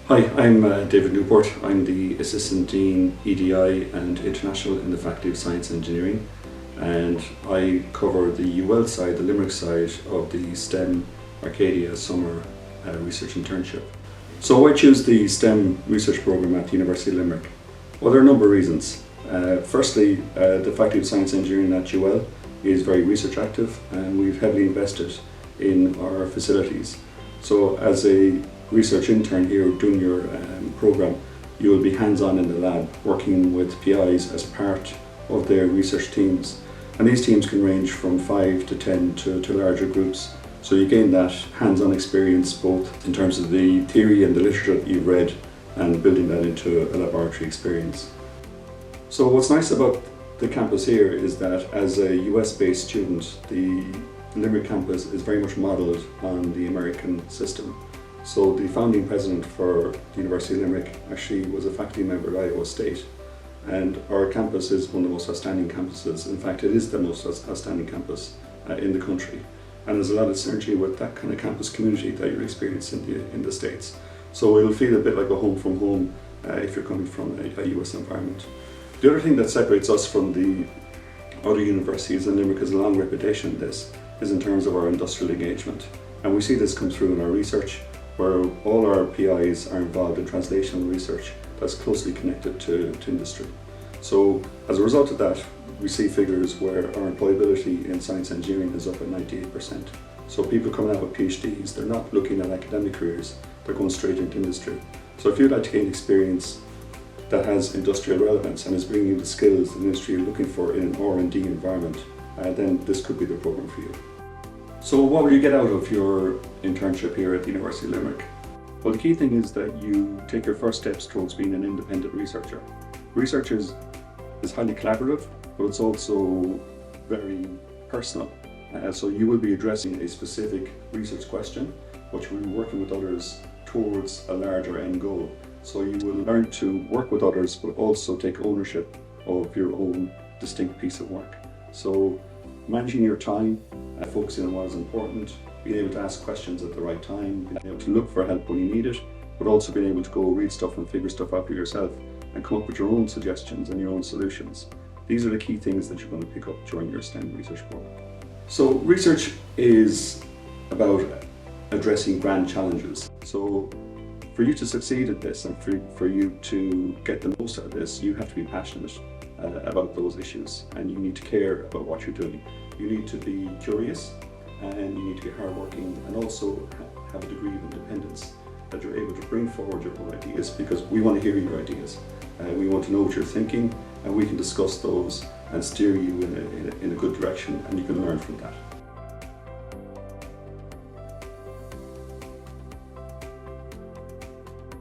Hi, I'm David Newport. I'm the Assistant Dean EDI and International in the Faculty of Science and Engineering, and I cover the UL side, the Limerick side of the STEM Arcadia Summer Research Internship. So why choose the STEM research program at the University of Limerick? Well, there are a number of reasons. Firstly, the Faculty of Science and Engineering at UL is very research active, and we've heavily invested in our facilities. So as a research intern here doing your program, you will be hands-on in the lab working with PIs as part of their research teams, and these teams can range from 5 to 10 to larger groups, so you gain that hands-on experience both in terms of the theory and the literature that you've read and building that into a laboratory experience. So what's nice about the campus here is that as a US-based student, the Limerick campus is very much modelled on the American system. So the founding president for the University of Limerick actually was a faculty member at Iowa State, and our campus is one of the most outstanding campuses. In fact, it is the most outstanding campus in the country, and there's a lot of synergy with that kind of campus community that you'll experience in the States. So it'll feel a bit like a home from home if you're coming from a US environment. The other thing that separates us from the other universities, and Limerick has a long reputation in this, is in terms of our industrial engagement. And we see this come through in our research, where all our PIs are involved in translational research that's closely connected to industry. So as a result of that, we see figures where our employability in science and engineering is up at 98%. So people coming out with PhDs, they're not looking at academic careers, they're going straight into industry. So if you'd like to gain experience that has industrial relevance and is bringing you the skills that the industry are looking for in an R&D environment, then this could be the program for you. So what will you get out of your internship here at the University of Limerick? Well, the key thing is that you take your first steps towards being an independent researcher. Research is highly collaborative, but it's also very personal. So you will be addressing a specific research question, but you will be working with others towards a larger end goal. So you will learn to work with others, but also take ownership of your own distinct piece of work. So managing your time, focusing on what is important, being able to ask questions at the right time, being able to look for help when you need it, but also being able to go read stuff and figure stuff out for yourself and come up with your own suggestions and your own solutions. These are the key things that you're going to pick up during your STEM research program. So research is about addressing grand challenges. So for you to succeed at this and for you to get the most out of this, you have to be passionate about those issues, and you need to care about what you're doing. You need to be curious, and you need to be hardworking, and also have a degree of independence, that you're able to bring forward your own ideas, because we want to hear your ideas. We want to know what you're thinking, and we can discuss those and steer you in a good direction, and you can learn from that.